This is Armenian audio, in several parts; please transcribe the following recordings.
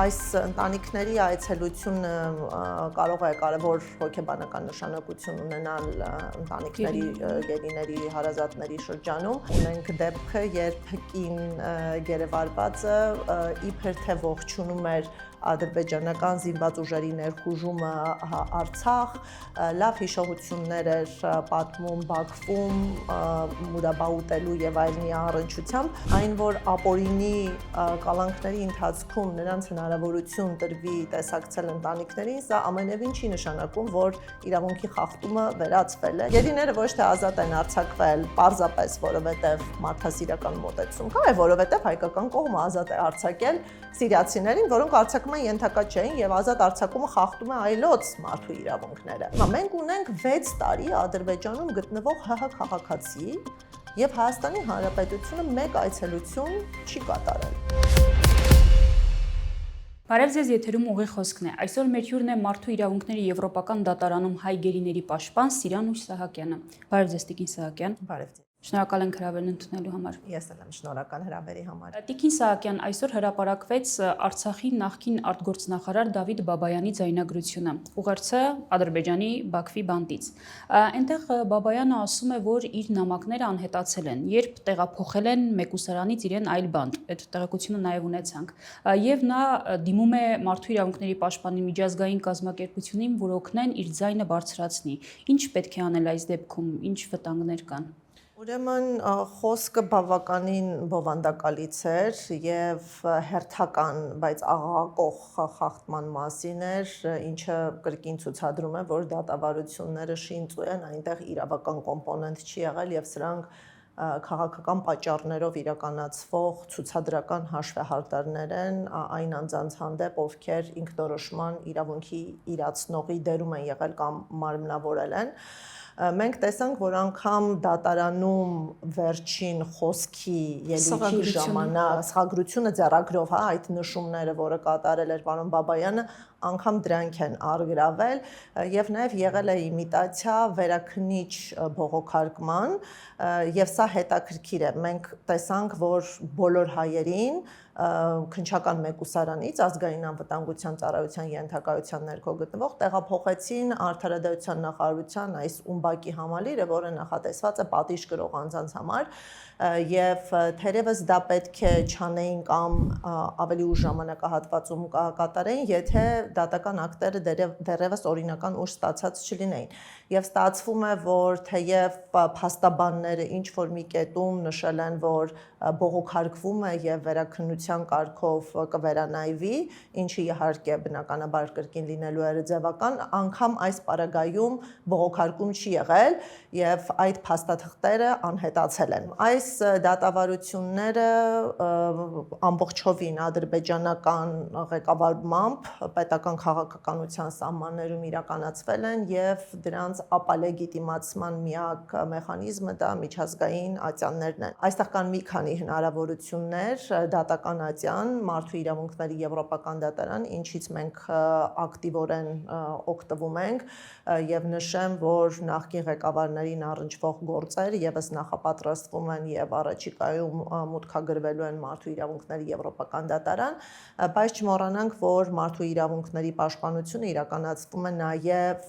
այս ընտանիքների այցելությունը կարող է կարևոր հոգեբանական նշանակություն ունենալ ընտանիքների գերիների հարազատների շրջանում։ Ունենք դեպքը, երբ կին գերեվարվածը իբր թե ողջունում էր ադրբեջանական զինված ուժերի ներխուժումը Արցախ, լավ հիշողություններ էր պատմում Բաքվում մուրաբա ուտելու եւ այլնի առնչությամբ, այն որ ապօրինի կալանքների ընթացքում նրանց հնարավորություն տրվի տեսակցել ընտանիքներին, սա ամենևին չի նշանակում, որ իրավունքի խախտումը վերացվել է։ Գերիները ոչ թե ազատ են արձակվել պարզապես, որովհետեւ մարդասիրական մոտեցում կա, այլ որովհետեւ հայկական կողմը ազատ է արձակել սիրիացիներին, որոնք արձակման ենթակա չէին եւ ազատ արձակումը խախտում է այլոց մարդու իրավունքները։ Մենք ունենք 6 տարի Ադրբեջանում գտնվող ՀՀ քաղաքացի եւ Հայաստանի Հանրապետությունը մեկ այցելություն չի կատարել։ Բարև ձեզ, եթերում ուղիղ խոսքն է։ Այսօր մեր հյուրն է Մարդու իրավունքների եվրոպական դատարանում հայ գերիների պաշտպան Սիրանուշ Սահակյանը։ Բարև ձեզ, Տիկին Սահակյան։ Բարև ձեզ։ Շնորհակալ ենք հրավերն ընդունելու համար։ Ես էլ եմ շնորհակալ հրավերի համար։ Տիկին Սահակյան, այսօր հրապարակվեց Արցախի նախկին արտգործնախարար Դավիթ Բաբայանի ձայնագրությունը, ուղերձը Ադրբեջանի Բաքվի բանտից։ Այնտեղ Բաբայանը ասում է, որ իր նամակները անհետացել են, երբ տեղափոխել են մեկուսարանից իրեն այլ բանտ։ Այդ տեղեկությունը նաև ունեցանք։ Եվ նա դիմում է Մարդու իրավունքների պաշտպանի միջազգային կազմակերպությունին, որ օգնեն իր ձայնը բարձրացնի։ Ինչ պետք է անել այս դեպքում, ինչ վտանգներ կան։ Ուրեմն խոսքը բավականին բովանդակալից էր եւ հերթական, բայց աղաղակող խախտման մասին էր, ինչը կրկին ցուցադրում է, որ դատավարությունները շինծու են, այնտեղ իրավական կոմպոնենտ չի եղել եւ սրանք քաղաքական պատճառներով իրականացվող ցուցադրական հաշվեհարդարներ են այն անձանց հանդեպ, ովքեր ինքնորոշման իրավունքի իրացնողի դերում են եղել կամ մարմնավորել են։ Մենք տեսանք, որ անգամ դատարանում վերջին խոսքի ելույթի ժամանակ սխագրությունը ձեռագրով, այդ նշումները, որը կատարել էր պարոն Բաբայանը, անգամ դրանք են առգրավել եւ նաեւ եղել է իմիտացիա վերաքնիչ բողոքարկման եւ սա հետաքրքիր է։ Մենք տեսանք, որ բոլոր հայերին քննչական մեկուսարանից ազգային անվտանգության ծառայության ենթակայության ներքո գտնվող տեղափոխեցին Արդարադատության նախարարության այս ումբակի համալիրը, որը նախատեսված է պատիժ կրող անձանց համար եւ թերևս դա պետք է չանեին կամ ավելի ուշ ժամանակահատվածում կատարեին, եթե դատական ակտերը դեռևս օրինական ուժ ստացած չլինեին։ Եվ ստացվում է, որ թեև փաստաբանները ինչ որ մի կետում նշել են, որ բողոքարկվում է եւ վերաքննության կարգով կվերանայվի, ինչը իհարկե բնականաբար կրկին լինելու է ձևական, անգամ այս պարագայում բողոքարկում չի եղել եւ այդ փաստաթղթերը անհետացել են։ Այս դատավարությունները ամբողջովին ադրբեջանական ղեկավարմամբ պետական քաղաքականության սահմաններում իրականացվել են եւ դրանց ապալեգիտիմացման միակ մեխանիզմը դա միջազգային ատյաններն են։ Այստեղ կան մի քանի հնարավորություններ դատական ատյան, Մարդու իրավունքների եվրոպական դատարան, ինչից մենք ակտիվորեն օգտվում ենք եւ նշեմ, որ նախկին ղեկավարներին առնչվող գործեր եւս նախապատրաստվում են եւ առաջիկայում մուտքագրվելու են Մարդու իրավունքների եվրոպական դատարան, բայց չմոռանանք, որ Մարդու իրավունքների պաշտպանությունը իրականացվում է նաեւ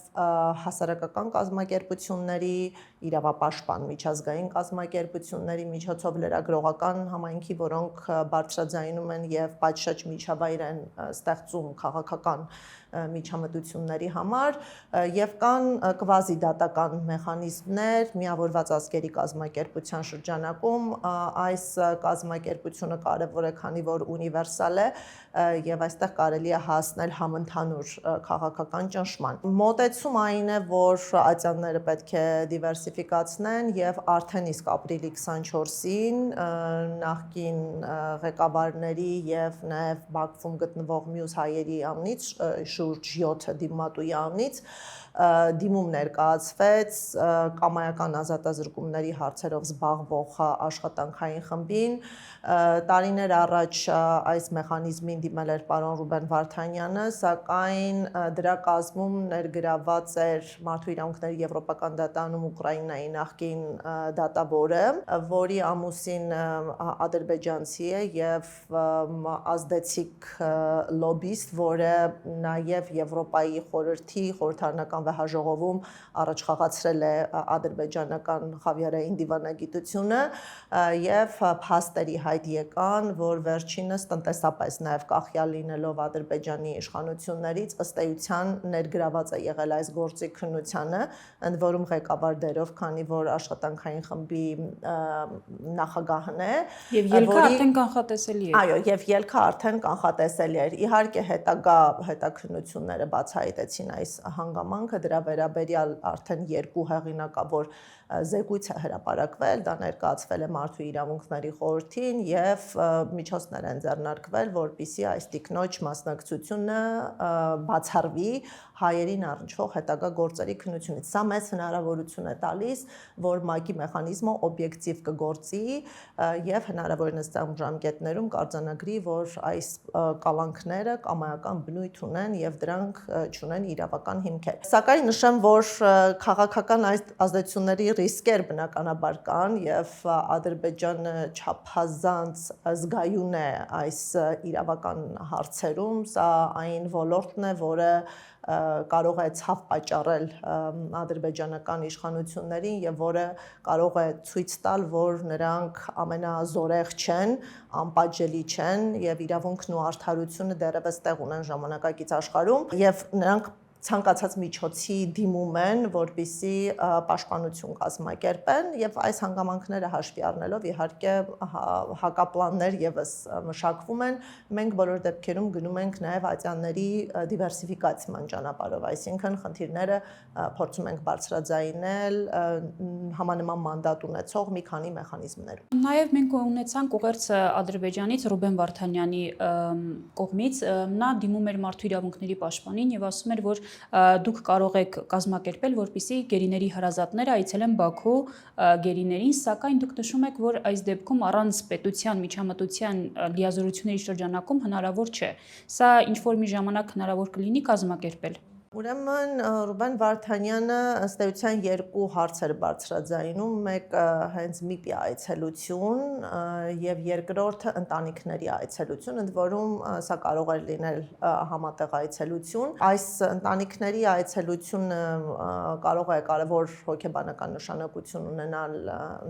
հասարակական կազմակերպությունների, իրավապաշտպան միջազգային կազմակերպությունների միջոցով լրագրողական համայնքի, որոնք բարձրաձայնում են եւ պատշաճ միջավայր են ստեղծում քաղաքական միջամտությունների համար եւ կան կվազի դատական մեխանիզմներ միավորված ազգերի կազմակերպության շրջանակում այս կազմակերպությունը կարեւոր է, քանի որ ունիվերսալ է եւ այստեղ կարելի է հասնել համընդհանուր քաղաքական ճնշման։ Մոտեցում այն է, որ ատյանները պետք է դիվերսիֆիկացնեն եւ արդեն իսկ ապրիլի 24-ին նախկին ղեկավարների եւ նաեւ Բաքվում գտնվող մյուս հայերի անունից շուրջ 7 դիմատուի անունից դիմում ներկայացվեց կամայական ազատազրկումների հարցերով զբաղվող աշխատանքային խմբին։ Տարիներ առաջ այս մեխանիզմին դիմել էր պարոն Ռուբեն Վարդանյանը, սակայն դրա կազմում ներգրաված էր Մարդու իրավունքների եվրոպական դատարանում Ուկրաինայի նախկին դատավորը, որի ամուսին ադրբեջանցի է եւ ազդեցիկ լոբիստ, որը նաեւ Եվրոպայի խորհրդի խորհրդարանական վեհաժողովում առաջ խաղացրել է ադրբեջանական խավիարային դիվանագիտությունը եւ փաստերի հայտ եկան, որ վերջինս տնտեսապես նաեւ կախյալ լինելով Ադրբեջանի իշխանություններից ըստ էության ներգրաված է եղել այս գործի քննությանը, ընդ որում ղեկավար դերով, քանի որ աշխատանքային խմբի նախագահն է եւ ելքը արդեն կանխատեսելի է։ Այո, եւ ելքը արդեն կանխատեսելի էր։ Իհարկե հետագա հետաքննությունները բացահայտեցին այս հանգամանքը, դրա վերաբերյալ արդեն 2 հեղինակավոր զեկույց է հրապարակվել, դա ներկայացվել է Մարդու իրավունքների խորհրդին եւ միջոցներ են ձեռնարկվել, որպեսզի այս տիկնոջ մասնակցությունը բացառվի հայերին առնչվող հետագա գործերի քննությունից։ Սա մեծ հնարավորություն է տալիս, որ ՄԱԿ-ի մեխանիզմը օբյեկտիվ կգործի եւ հնարավորինս ծանր ժամկետներում կարձանագրի, որ այս կալանքները կամայական բնույթ ունեն եւ դրանք չունեն իրավական հիմքեր։ Սակայն նշեմ, որ քաղաքական այս ազդեցությունների ռիսկեր բնականաբար կան եւ Ադրբեջանը չափազանց զգայուն է այս իրավական հարցերում, սա այն ոլորտն է, որը կարող է ցավ պատճառել ադրբեջանական իշխանություններին եւ որը կարող է ցույց տալ, որ նրանք ամենազորեղ չեն, անպատժելի չեն եւ իրավունքն ու արդարությունը դեռևս տեղ ունեն ժամանակակից աշխարհում եւ նրանք ցանկացած միջոցի դիմում են, որպեսզի պաշտպանություն կազմակերպեն եւ այս հանգամանքները հաշվի առնելով իհարկե հակապլաններ եւս մշակվում են։ Մենք բոլոր դեպքերում գնում ենք նաեւ ատյանների դիվերսիֆիկացիան ճանապարհով, այսինքն խնդիրները փորձում ենք բարձրաձայնել համանման մանդատ ունեցող մի քանի մեխանիզմներ։ Նաեւ մենք ունեցանք ուղերձը Ադրբեջանից Ռուբեն Վարդանյանի կողմից, նա դիմում էր Մարդու իրավունքների պաշտպանին եւ ասում էր, որ դուք կարող եք կազմակերպել, որպեսզի գերիների հարազատները այցելեն Բաքու գերիներին, սակայն դուք նշում եք, որ այս դեպքում առանց պետության միջամտության լիազորությունների շրջանակում հնարավոր չէ։ Սա ինչ-որ մի ժամանակ հնարավոր կլինի կազմակերպել։ Ուրեմն Ռուբեն Վարդանյանը ըստ էության 2 հարցեր բարձրաձայնում, մեկը հենց ՄԻՊ-ի այցելություն եւ երկրորդը ընտանիքների այցելություն, ընդ որում սա կարող է լինել համատեղ այցելություն։ Այս ընտանիքների այցելությունը կարող է կարևոր հոգեբանական նշանակություն ունենալ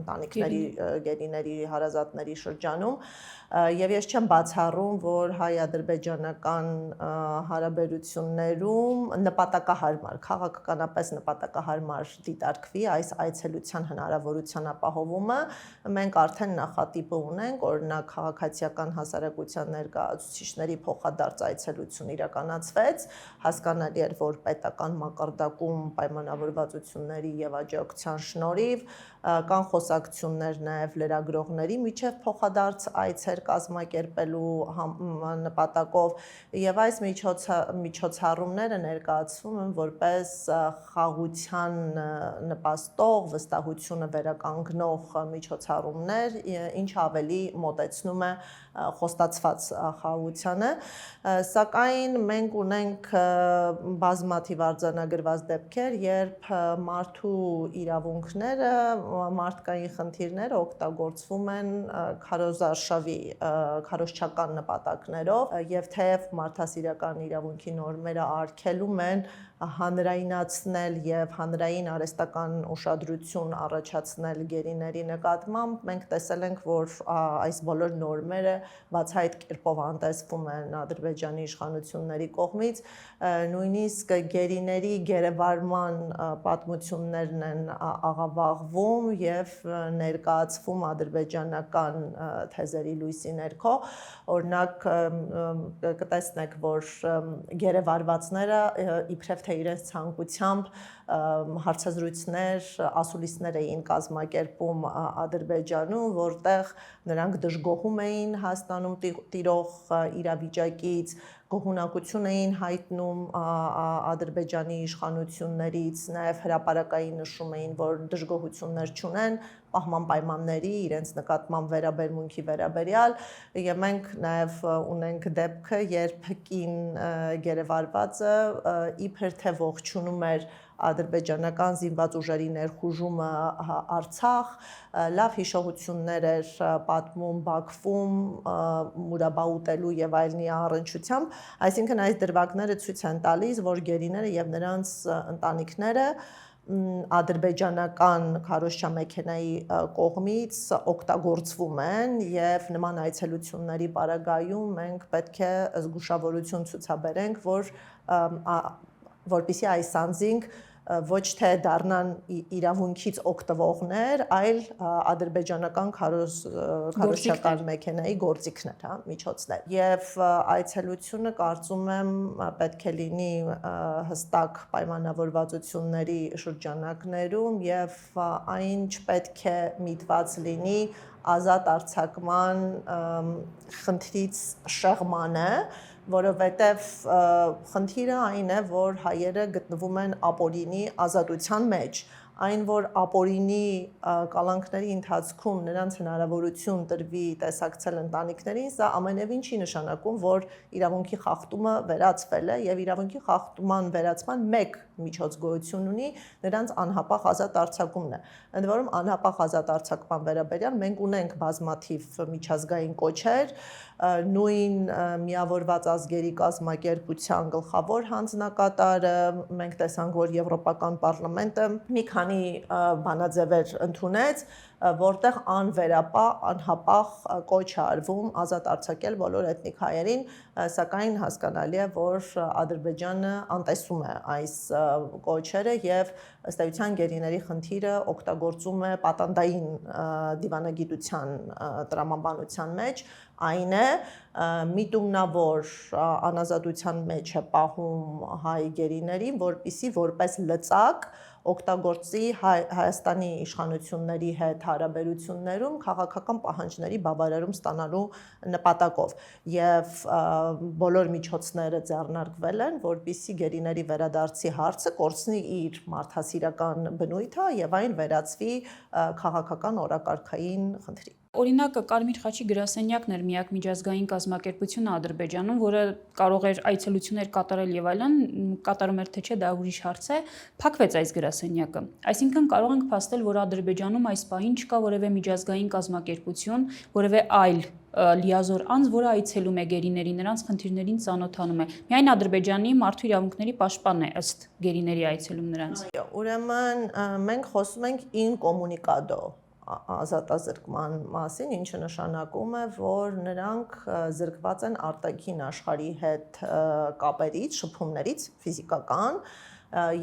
ընտանիքների գերիների հարազատների շրջանում եւ ես չեմ բացառում, որ հայ-ադրբեջանական հարաբերություններում նպատակահարմար, քաղաքականապես նպատակահարմար դիտարկվի այս այցելության հնարավորության ապահովումը, մենք արդեն նախատիպը ունենք, օրինակ քաղաքացիական հասարակության ներկայացուցիչների փոխադարձ այցելություն իրականացվեց, հասկանալի էր, որ պետական մակարդակում պայմանավորվածությունների եւ աջակցության շնորհիվ կան խոսակցություններ նաեւ լրագրողների միջև փոխադարձ այցեր կազմակերպելու նպատակով եւ այս միջոցառումները ներկայացվում են որպես խաղաղության նպաստող, վստահությունը վերականգնող միջոցառումներ, ինչ ավելի մոտեցնում է խոստացված խաղաղությանը, սակայն մենք ունենք բազմաթիվ արձանագրված դեպքեր, երբ մարդու իրավունքները, մարդկային խնդիրները օգտագործվում են քարոզարշավի, քարոզչական նպատակներով եւ թեև մարդասիրական իրավունքի նորմերը արգելում են հանրայնացնել եւ հանրային արհեստական ուշադրություն առաջացնել գերիների նկատմամբ, մենք տեսել ենք, որ այս բոլոր նորմերը բացահայտ կերպով անտեսվում են Ադրբեջանի իշխանությունների կողմից, նույնիսկ գերիների գերեվարման պատմություններն են աղավաղվում եւ ներկայացվում ադրբեջանական թեզերի լույսի ներքո, օրինակ կտեսնեք, որ գերեվարվածները իբրև թե իրենց ցանկությամբ հարցազրույցներ, ասուլիսներ էին կազմակերպում Ադրբեջանում, որտեղ նրանք դժգոհում էին Հայաստանում տիրող իրավիճակից, գոհունակություն էին հայտնում Ադրբեջանի իշխանություններից, նաև հրապարակային նշում էին, որ դժգոհություններ չունեն պահման պայմանների, իրենց նկատմամբ վերաբերմունքի վերաբերյալ, եւ մենք նաև ունենք դեպքը, երբ կին գերեվարվածը իբր թե ողջունում էր ադրբեջանական զինված ուժերի ներխուժումը Արցախ, լավ հիշողություններ էր պատմում Բաքվում մուրաբա ուտելու եւ այլնի առնչությամբ, այսինքն այս դրվագները ցույց են տալիս, որ գերիները եւ նրանց ընտանիքները ադրբեջանական քարոզչամեքենայի կողմից օգտագործվում են եւ նման այցելությունների պարագայում մենք պետք է զգուշավորություն ցուցաբերենք, որպեսզի այս անձինք ոչ թե դառնան իրավունքից օգտվողներ, այլ ադրբեջանական քարոզչական մեքենայի գործիքներ, հա, միջոցներ։ Եվ այցելությունը կարծում եմ պետք է լինի հստակ պայմանավորվածությունների շրջանակներում եւ այն չպետք է միտված լինի ազատ արձակման խնդրից շեղմանը, որովհետև խնդիրը այն է, որ հայերը գտնվում են ապօրինի ազատության մեջ, այն որ ապօրինի կալանքների ընթացքում նրանց հնարավորություն տրվի տեսակցել ընտանիքներին, սա ամենևին չի նշանակում, որ իրավունքի խախտումը վերացվել է եւ իրավունքի խախտման վերացման մեկ միջոց գոյություն ունի, նրանց անհապաղ ազատ արձակումն է։ Ընդ որում անհապաղ ազատ արձակման վերաբերյալ մենք ունենք բազմաթիվ միջազգային կոչեր, նույն միավորված ազգերի կազմակերպության գլխավոր հանձնակատարը, մենք տեսանք, որ Եվրոպական պարլամենտը մի քանի բանաձևեր ընդունեց, որտեղ անվերապահ, անհապաղ կոչ է արվում ազատ արձակել բոլոր էթնիկ հայերին, սակայն հասկանալի է, որ Ադրբեջանը անտեսում է այս կոչերը եւ ըստ էության գերիների խնդիրը օգտագործում է պատանդային դիվանագիտության տրամաբանության մեջ, այն է միտումնավոր անազատության մեջ է պահում հայ գերիներին, որպեսզի որպես լծակ օգտագործի Հայաստանի իշխանությունների հետ հարաբերություններում քաղաքական պահանջների բավարարում ստանալու նպատակով եւ բոլոր միջոցները ձեռնարկվել են, որպեսզի գերիների վերադարձի հարցը կորցնի իր մարդասիրական բնույթը եւ այն վերածվի քաղաքական օրակարգային խնդրի։ Օրինակ Կարմիր խաչի գրասենյակն էր միակ միջազգային կազմակերպությունը Ադրբեջանում, որը կարող էր այցելություններ կատարել եւ այլն, կատարում էր թե չէ, դա ուրիշ հարց է, փակվեց այս գրասենյակը։ Այսինքն կարող ենք փաստել, որ Ադրբեջանում այս պահին չկա որևէ միջազգային կազմակերպություն, որևէ այլ լիազոր անձ, որը այցելում է գերիների, նրանց խնդիրներին ծանոթանում է։ Միայն Ադրբեջանի մարդու իրավունքների պաշտպանն է ըստ գերիների այցելում նրանց։ Այո, ուրեմն մենք խոսում ենք incommunicado ազատազրկման մասին, ինչը նշանակում է, որ նրանք զրկված են արտաքին աշխարհի հետ կապերից, շփումներից, ֆիզիկական,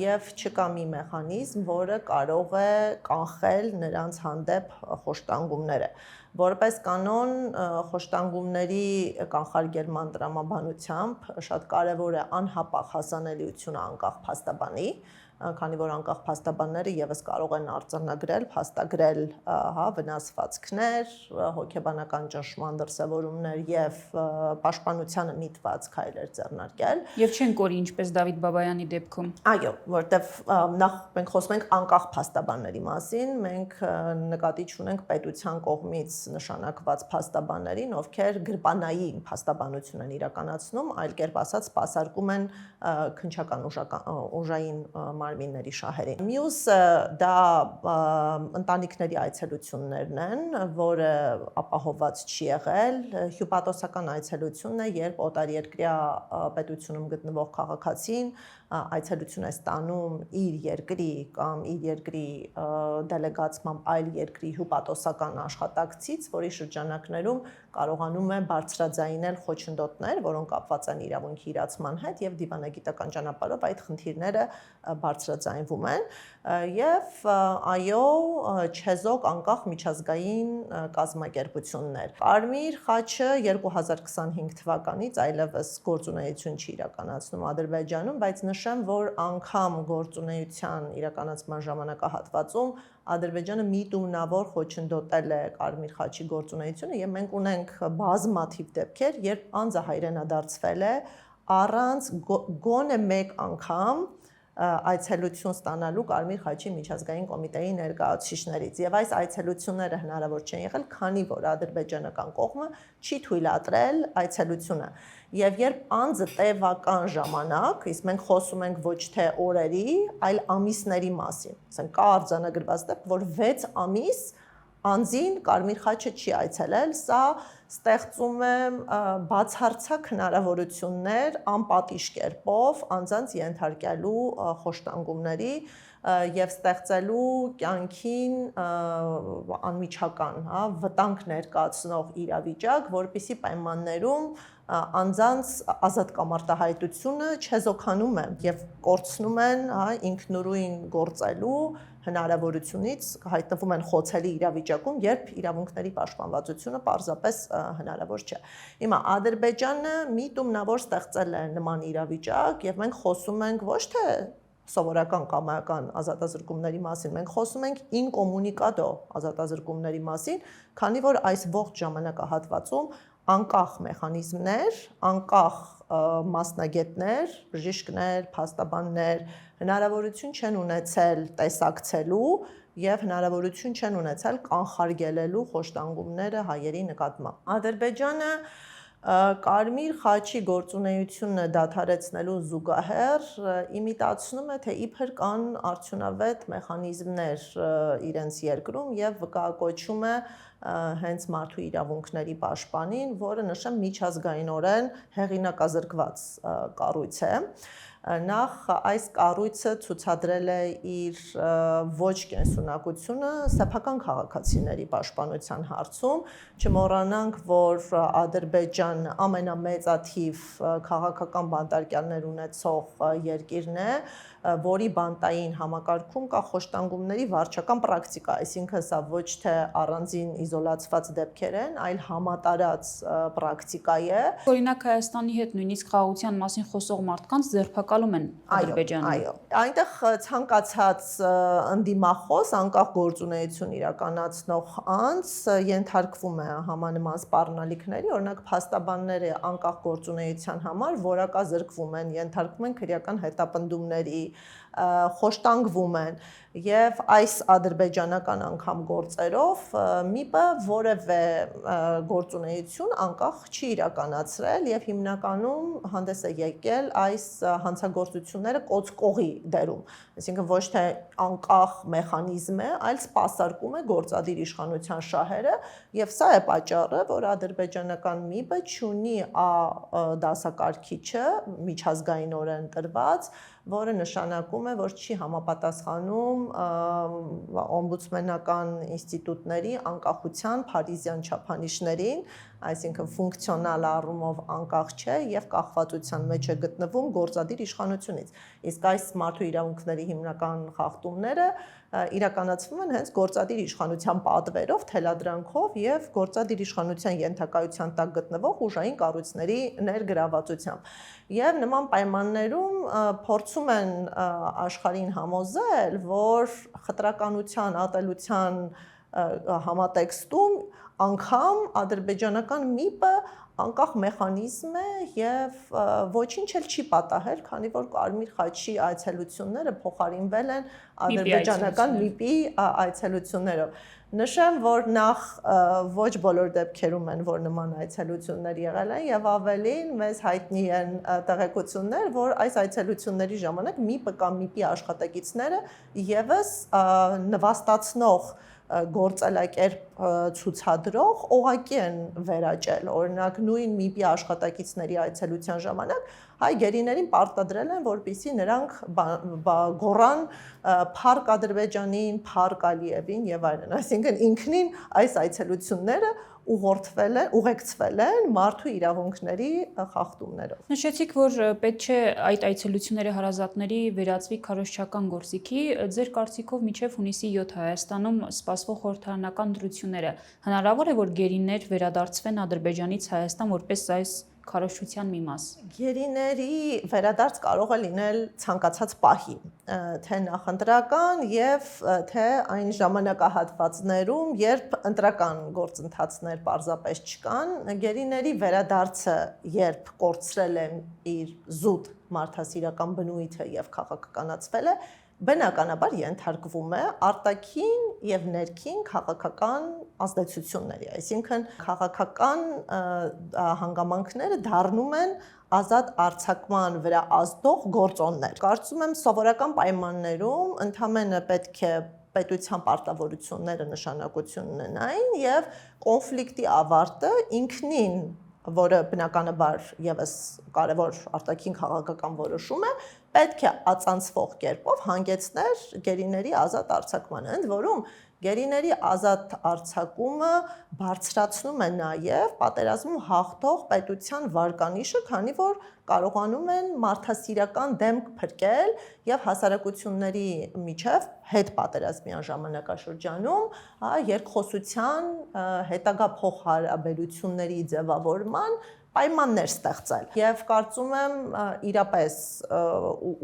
եւ չկա մի մեխանիզմ, որը կարող է կանխել նրանց հանդեպ խոշտանգումները։ Որպես կանոն խոշտանգումների կանխարգելման տրամաբանությամբ շատ կարևոր է անհապաղ հասանելիությունը անկախ փաստաբանի, քանի որ անկախ փաստաբանները եւս կարող են արձանագրել, փաստագրել վնասվածքներ, հոգեբանական ճնշման դրսևորումներ եւ պաշտպանությանը միտված քայլեր ձեռնարկել։ Եվ չեն կորի ինչպես Դավիթ Բաբայանի դեպքում։ Այո, որտեվ նախ մենք խոսում ենք անկախ փաստաբանների մասին, մենք նկատի ունենք պետության կողմից նշանակված փաստաբաններին, ովքեր գրպանային փաստաբանություն են իրականացնում, այլ կերպ ասած, սպասարկում են քննչական ուժային մարմինների շահերին։ Մյուսը դա ընտանիքների այցելություններն են, որը ապահովված չի եղել, հյուպատոսական այցելությունն է, երբ օտարերկրյա պետությունում գտնվող քաղաքացին այցելություն է ստանում իր երկրի կամ իր երկրի դելեգացմամբ այլ երկրի հյուպատոսական աշխատակցից, որի շրջանակներում կարողանում է բարձրաձայնել խոչընդոտներ, որոնք կապված են իրավունքի իրացման հետ եւ դիվանագիտական ճանապարհով այդ խնդիրները բարձրաձայնվում են եւ այո չեզոք անկախ միջազգային կազմակերպություններ։ Կարմիր խաչը 2025 թվականից այլևս գործունեություն չի իրականացնում Ադրբեջանում, բայց նշեմ, որ անգամ գործունեության իրականացման ժամանակահատվածում Ադրբեջանը միտումնավոր խոչընդոտել է Կարմիր խաչի գործունեությունը եւ մենք ունենք բազմաթիվ դեպքեր, երբ անձը հայրենադարձվել է առանց գոնե մեկ անգամ այցելություն ստանալու Կարմիր խաչի միջազգային կոմիտեի ներկայացուցիչներից եւ այս այցելությունները հնարավոր չեն եղել, քանի որ ադրբեջանական կողմը չի թույլատրել այցելությունը եւ երբ անձը տևական ժամանակ, իսկ մենք խոսում ենք ոչ թե օրերի, այլ ամիսների մասին, ասենք կա արձանագրված դեպք, որ 6 ամիս անձին Կարմիր խաչը չի այցելել, սա ստեղծում է բացարձակ հնարավորություններ անպատիժ կերպով անձանց ենթարկելու խոշտանգումների եւ ստեղծելու կյանքին անմիջական, վտանգ ներկայացնող իրավիճակ, որպիսի պայմաններում անձանց ազատ կամարտահայտությունը չեզոքանում է եւ կորցնում են ինքնուրույն գործելու հնարավորությունից հայտնվում են խոցելի իրավիճակում, երբ իրավունքների պաշտպանվածությունը պարզապես հնարավոր չէ։ Հիմա Ադրբեջանը միտումնավոր ստեղծել է նման իրավիճակ եւ մենք խոսում ենք ոչ թե սովորական կամայական ազատազրկումների մասին, մենք խոսում ենք incommunicado ազատազրկումների մասին, քանի որ այս ողջ ժամանակահատվածում անկախ մեխանիզմներ, անկախ մասնագետներ, բժիշկներ, փաստաբաններ հնարավորություն չեն ունեցել տեսակցելու եւ հնարավորություն չեն ունեցել կանխարգելելու խոշտանգումները հայերի նկատմամբ։ Ադրբեջանը Կարմիր խաչի գործունեությունը դադարեցնելու զուգահեռ իմիտացնում է, թե իբր կան արդյունավետ մեխանիզմներ իրենց երկրում եւ վկայակոչում է հենց մարդու իրավունքների պաշտպանին, որը նշեմ միջազգայինորեն հեղինակազրկված կառույց է։ Նախ այս կառույցը ցուցադրել է իր ոչ կենսունակությունը սեփական քաղաքացիների պաշտպանության հարցում, չմոռանանք, որ Ադրբեջան ամենամեծաթիվ քաղաքական բանտարկյալներ ունեցող երկիրն է, որի բանտային համակարգում կա խոշտանգումների վարչական պրակտիկա, այսինքն սա ոչ թե առանձին իզոլացված դեպքեր են, այլ համատարած պրակտիկա է։ Օրինակ Հայաստանի հետ նույնիսկ խաղաղության մասին խոսող մարդկանց ձերբակալում են Ադրբեջանում։ Այո, այնտեղ ցանկացած ընդդիմախոս անկախ գործունեություն իրականացնող անձ ենթարկվում է համանման սպառնալիքների, օրինակ փաստաբանները անկախ գործունեության համար որակազրկվում են, ենթարկվում են քրեական հետապնդումների, խոշտանգվում են եւ այս ադրբեջանական անգամ գործերով ՄԻՊ-ը որևէ գործունեություն անկախ չի իրականացրել եւ հիմնականում հանդես է եկել այս հանցագործությունները կոծկողի դերում, այսինքն ոչ թե անկախ մեխանիզմ է, այլ սպասարկում է գործադիր իշխանության շահերը եւ սա է պատճառը, որ ադրբեջանական ՄԻՊ-ը չունի դասակարգիչը միջազգայինորեն տրված, որը նշանակում է, որ չի համապատասխանում օմբուդսմենական ինստիտուտների անկախության փարիզյան չափանիշներին, այսինքն ֆունկցիոնալ առումով անկախ չէ եւ կախվածության մեջ է գտնվում գործադիր իշխանությունից։ Իսկ այս մարդու իրավունքների հիմնական խախտումները իրականացվում են հենց գործադիր իշխանության պատվերով, թելադրանքով եւ գործադիր իշխանության ենթակայության տակ գտնվող ուժային կառույցների ներգրավվածությամբ։ Եվ նման պայմաններում փորձում են աշխարհին համոզել, որ խտրականության, ատելության համատեքստում անգամ ադրբեջանական ՄԻՊ-ը անկախ մեխանիզմ է եւ ոչինչ էլ չի պատահել, քանի որ Կարմիր խաչի այցելությունները փոխարինվել են ադրբեջանական ՄԻՊ-ի այցելություններով։ Նշեմ, որ նախ ոչ բոլոր դեպքերում են, որ նման այցելություններ եղել են եւ ավելին մեզ հայտնի են տեղեկություններ, որ այս այցելությունների ժամանակ ՄԻՊ-ը կամ ՄԻՊ-ի աշխատակիցները եւս նվաստացնող գործելակերպ ցուցադրող օղակի են վերաճել, օրինակ նույն ՄԻՊ-ի աշխատակիցների այցելության ժամանակ հայ գերիներին պարտադրել են, որպեսզի նրանք գոռան փառք Ադրբեջանին, փառք Ալիևին եւ այլն, այսինքն ինքնին այս այցելությունները ուղեկցվել են մարդու իրավունքների խախտումներով։ Նշեցիք, որ պետք չէ այդ այցելությունները հարազատների վերածվի քարոզչական գործիքի, ձեր կարծիքով մինչև հունիսի 7 Հայաստանում սպասվող խորհրդարանական ընտրությունները հնարավոր է, որ գերիներ վերադարձվեն Ադրբեջանից Հայաստան որպես այս քարոզչության մի մաս։ Գերիների վերադարձ կարող է լինել ցանկացած պահի, թե նախընտրական եւ թե այն ժամանակահատվածներում, երբ ընտրական գործընթացներ պարզապես չկան, գերիների վերադարձը, երբ կորցրել են իր զուտ մարդասիրական բնույթը եւ քաղաքականացվել է, բնականաբար ենթարկվում է արտաքին եւ ներքին քաղաքական ազդեցությունների, այսինքն քաղաքական հանգամանքները դառնում են ազատ արձակման վրա ազդող գործոններ։ Կարծում եմ սովորական պայմաններում ընդհանրապես պետք է պետության պարտավորությունները նշանակություն ունենային եւ կոնֆլիկտի ավարտը ինքնին, որը բնականաբար եւս կարևոր արտաքին քաղաքական որոշում է, պետք է ածանցվող կերպով հանգեցներ գերիների ազատ արձակմանը, ընդ որում գերիների ազատ արձակումը բարձրացնում է նաև պատերազմում հաղթող պետության վարկանիշը, քանի որ կարողանում են մարդասիրական դեմք փրկել եւ հասարակությունների միջև հետ պատերազմյան ժամանակաշրջանում երկխոսության հետագա փոխհարաբերությունների ձևավորման պայմաններ ստեղծել։ Եվ կարծում եմ իրապես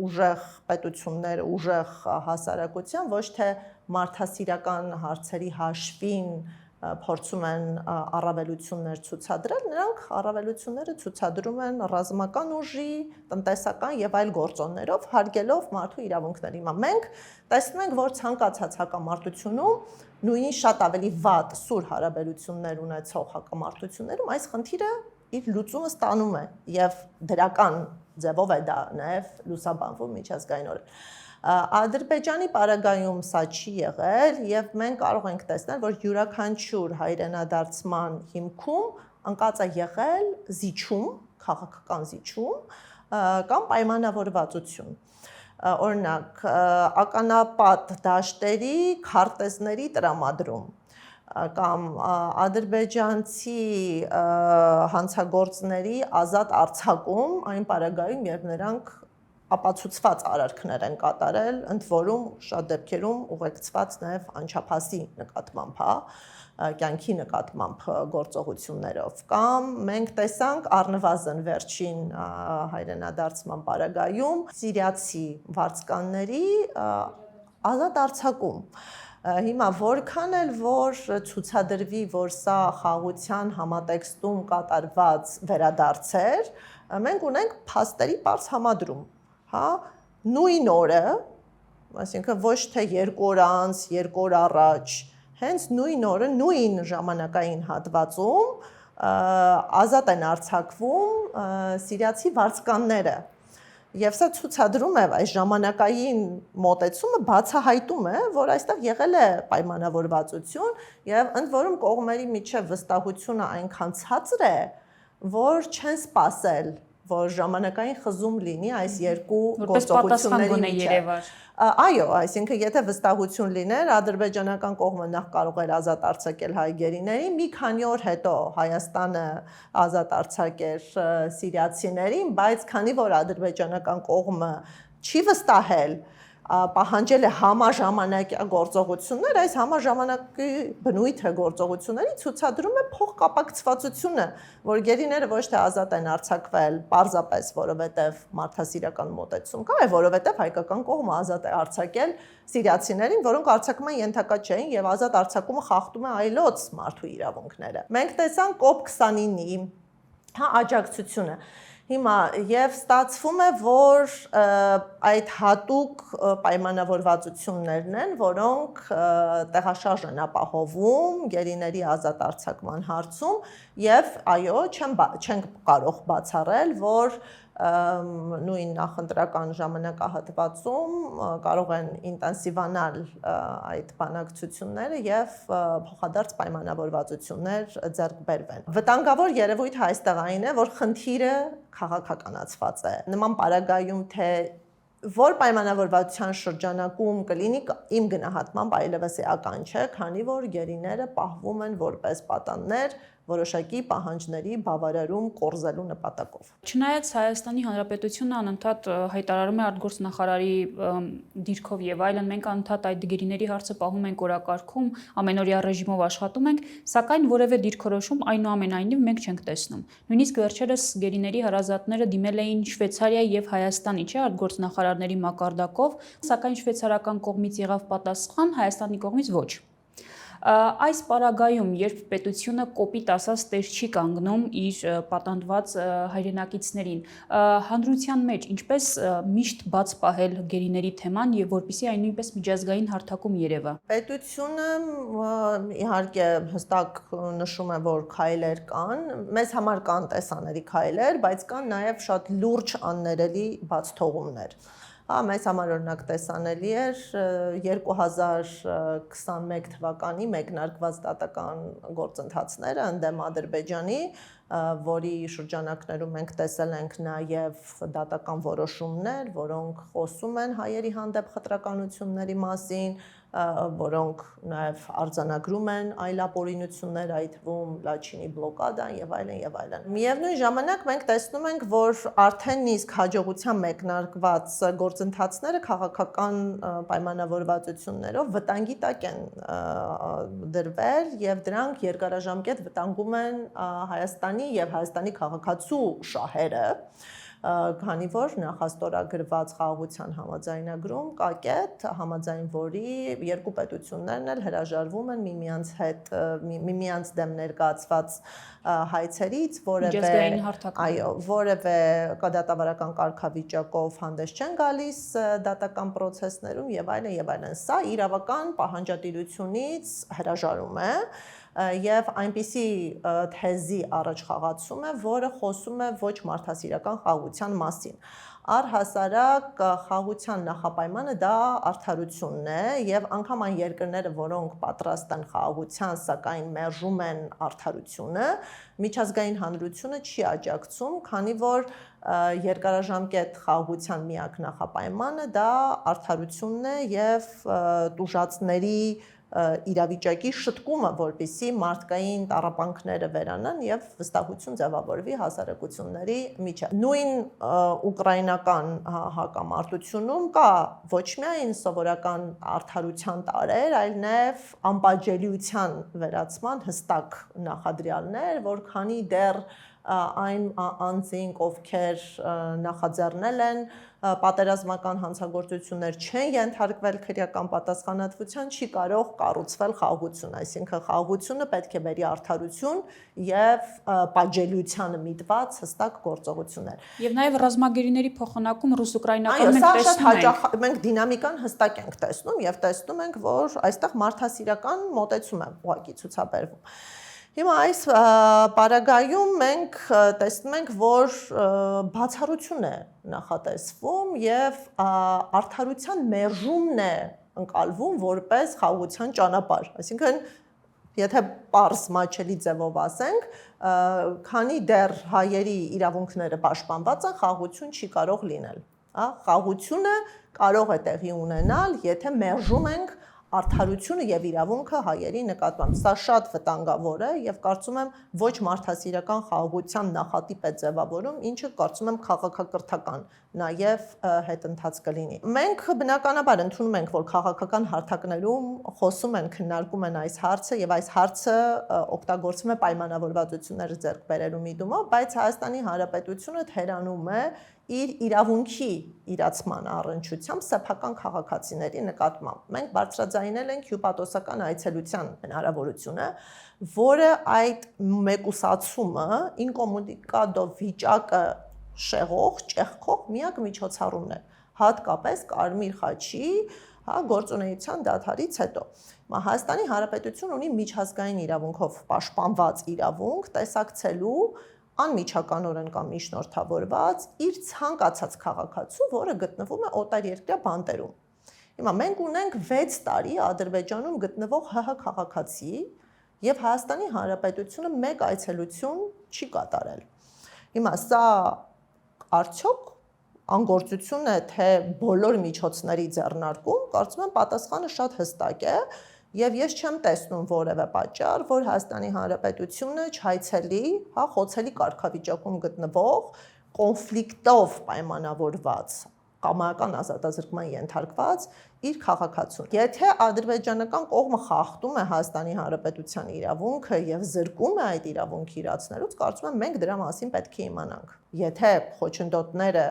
ուժեղ պետություններ, ուժեղ հասարակության ոչ թե մարդասիրական հարցերի հաշվին փորձում են առավելություններ ցուցադրել, նրանք առավելությունները ցուցադրում են ռազմական ուժի, տնտեսական եւ այլ գործոններով, հարգելով մարդու իրավունքների։ Մենք տեսնում ենք, որ ցանկացած հակամարտությունում, նույնիսկ շատ ավելի վատ սուր հարաբերություններ ունեցող հակամարտություններում այս խնդիրը իր լուծումը ստանում է եւ դրական ձևով է դա նաեւ լուսաբանվում միջազգայինորեն։ Ադրբեջանի պարագայում սա չի եղել եւ մենք կարող ենք տեսնել, որ յուրաքանչյուր հայրենադարձման հիմքում ընկած է եղել զիջում, քաղաքական զիջում կամ պայմանավորվածություն։ Օրինակ, ականապատ դաշտերի քարտեզների տրամադրում կամ ադրբեջանցի հանցագործների ազատ արձակում այն պարագայում, երբ նրանք ապացուցված արարքներ են կատարել, ընդ որում շատ դեպքերում ուղեկցված նաև անչափահասի նկատմամբ, կյանքի նկատմամբ գործողություններով, կամ մենք տեսանք առնվազն վերջին հայրենադարձման պարագայում սիրիացի վարձկանների ազատ արձակում։ Հիմա որքան էլ որ ցուցադրվի, որ սա խաղաղության համատեքստում կատարված վերադարձ էր, մենք ունենք փաստերի պարզ համադրում, նույն օրը, այսինքն ոչ թե 2 օր անց, 2 օր առաջ, հենց նույն օրը, նույն ժամանակային հատվածում ազատ են արձակվում սիրիացի վարձկանները։ Եվ սա ցուցադրում է այս ժամանակային մոտեցումը բացահայտում է, որ այստեղ եղել է պայմանավորվածություն եւ ընդ որում կողմերի միջև վստահությունը այնքան ցածր է, որ չեն սպասել, որ ժամանակային խզում լինի այս երկու գործողությունների միջև։ Այո, այսինքն եթե վստահություն լիներ, ադրբեջանական կողմը նախ կարող էր ազատ արձակել հայ գերիներին, մի քանի օր հետո Հայաստանը ազատ արձակեր սիրիացիներին, բայց քանի որ ադրբեջանական կողմը չի վստահել, պահանջել է համաժամանակյա գործողություններ, այս համաժամանակի բնույթը գործողությունների ցուցադրում է փոխկապակցվածությունը, որ գերիները ոչ թե ազատ են արձակվել պարզապես, որովհետև մարդասիրական մոտեցում կա, այլ որովհետև հայկական կողմը ազատ է արձակել սիրիացիներին, որոնք արձակման ենթակա չէին եւ ազատ արձակումը խախտում է այլոց մարդու իրավունքները։ Մենք տեսանք COP29-ի աջակցությունը։ Հիմա եւ ստացվում է, որ այդ հատուկ պայմանավորվածություններն են, որոնք տեղաշարժ են ապահովում գերիների ազատ արձակման հարցում եւ այո, չենք կարող բացառել, որ նույն նախընտրական ժամանակահատվածում կարող են ինտենսիվանալ այդ բանակցությունները եւ փոխադարձ պայմանավորվածություններ ձեռք բերվեն։ Վտանգավոր երևույթը այստեղ այն է, որ խնդիրը քաղաքականացված է։ Նման պարագայում թե որ պայմանավորվածության շրջանակում կլինի իմ գնահատմամբ այլևս էական չէ, քանի որ գերիները պահվում են որպես պատաններ որոշակի պահանջների բավարարում կորզելու նպատակով։ Չնայած Հայաստանի Հանրապետությունը անընդհատ հայտարարում է արտգործնախարարի դիրքով եւ այլն, մենք անընդհատ այդ գերիների հարցը պահում ենք օրակարգում, ամենօրյա ռեժիմով աշխատում ենք, սակայն որևէ դիրքորոշում այնուամենայնիվ մենք չենք տեսնում։ Նույնիսկ վերջերս գերիների հարազատները դիմել էին Շվեյցարիայի եւ Հայաստանի, չէ, արտգործնախարարների մակարդակով, սակայն շվեյցարական կողմից եղավ պատասխան, Հայաստանի կողմից ոչ։ Այս պարագայում, երբ պետությունը կոպիտ ասած տեր չի կանգնում իր պատանդված հայրենակիցներին, հանրության մեջ ինչպես միշտ բաց պահել գերիների թեման եւ որպեսզի այն նույնպես միջազգային հարթակում երևա։ Պետությունը իհարկե հստակ նշում է, որ քայլեր կան, մեզ համար կան տեսանելի քայլեր, բայց կան նաեւ շատ լուրջ աններելի բացթողումներ։ Մեզ համար օրինակ տեսանելի էր 2021 թվականի մեկնարկված դատական գործընթացները ընդդեմ Ադրբեջանի, որի շրջանակներում մենք տեսել ենք նաև դատական որոշումներ, որոնք խոսում են հայերի հանդեպ խտրականությունների մասին, որոնք նաև արձանագրում են այլապօրինություններ, այդ թվում Լաչինի բլոկադան եւ այլն եւ այլն։ Միևնույն ժամանակ մենք տեսնում ենք, որ արդեն իսկ հաջողության մեկնարկված գործընթացները քաղաքական պայմանավորվածություններով վտանգի տակ են դրվել եւ դրանք երկարաժամկետ վտանգում են Հայաստանի եւ Հայաստանի քաղաքացու շահերը, քանի որ նախաստորագրված խաղաղության համաձայնագրում կա կետ, համաձայն որի երկու պետություններն էլ հրաժարվում են միմյանց հետ միմյանց դեմ ներկայացված հայցերից որևէ դատավարական կարգավիճակով հանդես չեն գալիս դատական process-ներում եւ այլն եւ այլն։ Սա իրավական պահանջատիրությունից հրաժարում է եւ այնպիսի թեզի առաջխաղացում է, որը խոսում է ոչ մարդասիրական խաղաղության մասին։ Առհասարակ խաղաղության նախապայմանը դա արդարությունն է եւ անգամ այն երկրները, որոնք պատրաստ են խաղաղության, սակայն մերժում են արդարությունը, միջազգային հանրությունը չի աջակցում, քանի որ երկարաժամկետ խաղաղության միակ նախապայմանը դա արդարությունն է եւ տուժածների իրավիճակի շտկումը, որպեսզի մարդկային տառապանքները վերանան եւ վստահություն ձևավորվի հասարակությունների միջեւ։ Նույն ուկրաինական հակամարտությունում կա ոչ միայն սովորական արդարության տարեր, այլ նաեւ անպատժելիության վերացման հստակ նախադրյալներ, որքանի դեռ այն անձինք, ովքեր նախաձեռնել են պատերազմական հանցագործություններ չեն ենթարկվել քրեական պատասխանատվության, չի կարող կառուցվել խաղաղություն, այսինքն խաղաղությունը պետք է բերի արդարություն եւ պատժելիությանը միտված հստակ գործողություններ։ Եվ նաեւ ռազմագերիների փոխանակում ռուս-ուկրաինական մենք տեսնում ենք։ Մենք դինամիկան հստակ ենք տեսնում եւ տեսնում ենք, որ այստեղ մարդասիրական մոտեցում է ուղղակի ցուցաբերվում։ Հիմա այս պարագայում մենք տեսնում ենք, որ բացառություն է նախատեսվում եւ արդարության մերժումն է ընկալվում որպես խաղաղության ճանապարհ։ Այսինքն, եթե պարզ մաչելի ձևով ասենք, քանի դեռ հայերի իրավունքները պաշտպանված են, խաղաղություն չի կարող լինել։ Խաղաղությունը կարող է տեղի ունենալ, եթե մերժում ենք արդարությունը եւ իրավունքը հայերի նկատմամբ։ Սա շատ վտանգավոր է եւ կարծում եմ ոչ մարդասիրական խաղաղության նախատիպ է ձևավորում, ինչը կարծում եմ քաղաքակրթական նաեւ հետընթաց կլինի։ Մենք բնականաբար ընդունում ենք, որ քաղաքական հարթակներում խոսում են, քննարկում են այս հարցը եւ այս հարցը օգտագործվում է պայմանավորվածությունները ձեռք բերելու միտումով, բայց Հայաստանի Հանրապետությունը թերանում է իր իրավունքի իրացման առնչությամբ սեփական քաղաքացիների նկատմամբ։ Մենք բարձրաձայնել ենք հյուպատոսական այցելության հնարավորությունը, որը այդ մեկուսացումը ինկոմունիկադո վիճակը շեղող, ճեղքող միակ միջոցառումն է, հատկապես Կարմիր խաչի գործունեության դադարից հետո։ Հայաստանի Հանրապետությունը ունի միջազգային իրավունքով պաշտպանված իրավունք տեսակցելու անմիջականորեն կամ միջնորդավորված իր ցանկացած քաղաքացու, որը գտնվում է օտարերկրյա բանտերում։ Հիմա մենք ունենք 6 տարի Ադրբեջանում գտնվող ՀՀ քաղաքացի եւ Հայաստանի Հանրապետությունը մեկ այցելություն չի կատարել։ Հիմա սա արդյոք անգործություն է, թե բոլոր միջոցների ձեռնարկում, կարծում եմ պատասխանը շատ հստակ է, եւ ես չեմ տեսնում որևէ պատճառ, որ Հայաստանի Հանրապետությունը չհայցելի, խոցելի կարգավիճակում գտնվող կոնֆլիկտով պայմանավորված կամայական ազատազրկման ենթարկված իր քաղաքացուն։ Եթե ադրբեջանական կողմը խախտում է Հայաստանի Հանրապետության իրավունքը եւ զրկում է այդ իրավունքը իրացնելուց, կարծում եմ մենք դրա մասին պետք է իմանանք։ Եթե խոչընդոտները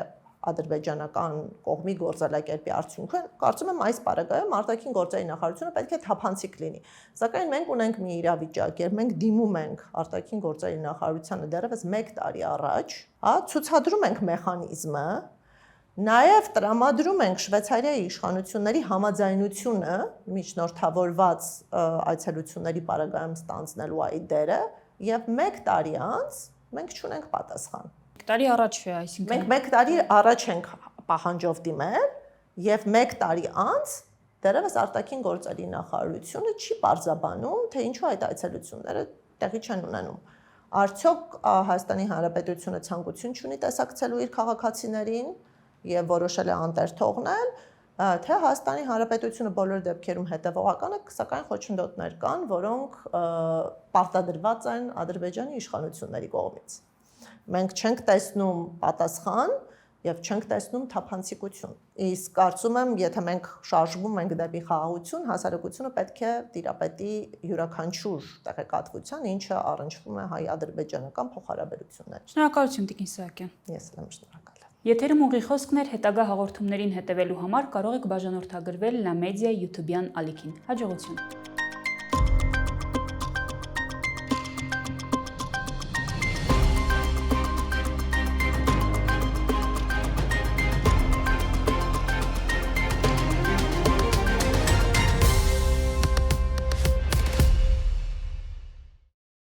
ադրբեջանական կողմի գործելակերպի արդյունքը, կարծում եմ այս պարագայում արտաքին գործերի նախարարությունը պետք է թափանցիկ լինի։ Սակայն մենք ունենք մի իրավիճակ, երբ մենք դիմում ենք արտաքին գործերի նախարարությանը դեռևս 1 տարի առաջ, ցուցադրում ենք մեխանիզմը, նաև տրամադրում ենք Շվեյցարիայի իշխանությունների համաձայնությունը միջնորդավորված այցելությունների պարագայում ստանձնելու այդ դերը, եւ 1 տարի անց մենք չունենք պատասխան։ Տարի առաջ է, այսինքն Մենք 1 տարի առաջ ենք պահանջով դիմել եւ 1 տարի անց դեռևս արտաքին գործերի նախարարությունը չի պարզաբանում, թե ինչու այդ այցելությունները տեղի չեն ունենում։ Արդյոք Հայաստանի Հանրապետությունը ցանկություն չունի տեսակցելու իր քաղաքացիներին եւ որոշել է անտեր թողնել, թե Հայաստանի Հանրապետությունը բոլոր դեպքերում հետևողական է, սակայն խոչընդոտներ կան, որոնք պարտադրված են Ադրբեջանի իշխանությունների կողմից։ Մենք չենք տեսնում պատասխան եւ չենք տեսնում թափանցիկություն։ Իսկ կարծում եմ, եթե մենք շարժվում ենք դեպի խաղաղություն, հասարակությունը պետք է տիրապետի յուրաքանչյուր տեղեկատվության, ինչը առնչվում է հայ-ադրբեջանական փոխհարաբերություններին։ Շնորհակալություն Տիկին Սահակյան։ Ես եմ շնորհակալ։ Եթերում ուղիղ խոսքներ հետագա հաղորդումներին հետևելու համար կարող եք բաժանորդագրվել Լամեդիա YouTube-յան ալիքին։ Հաջողություն։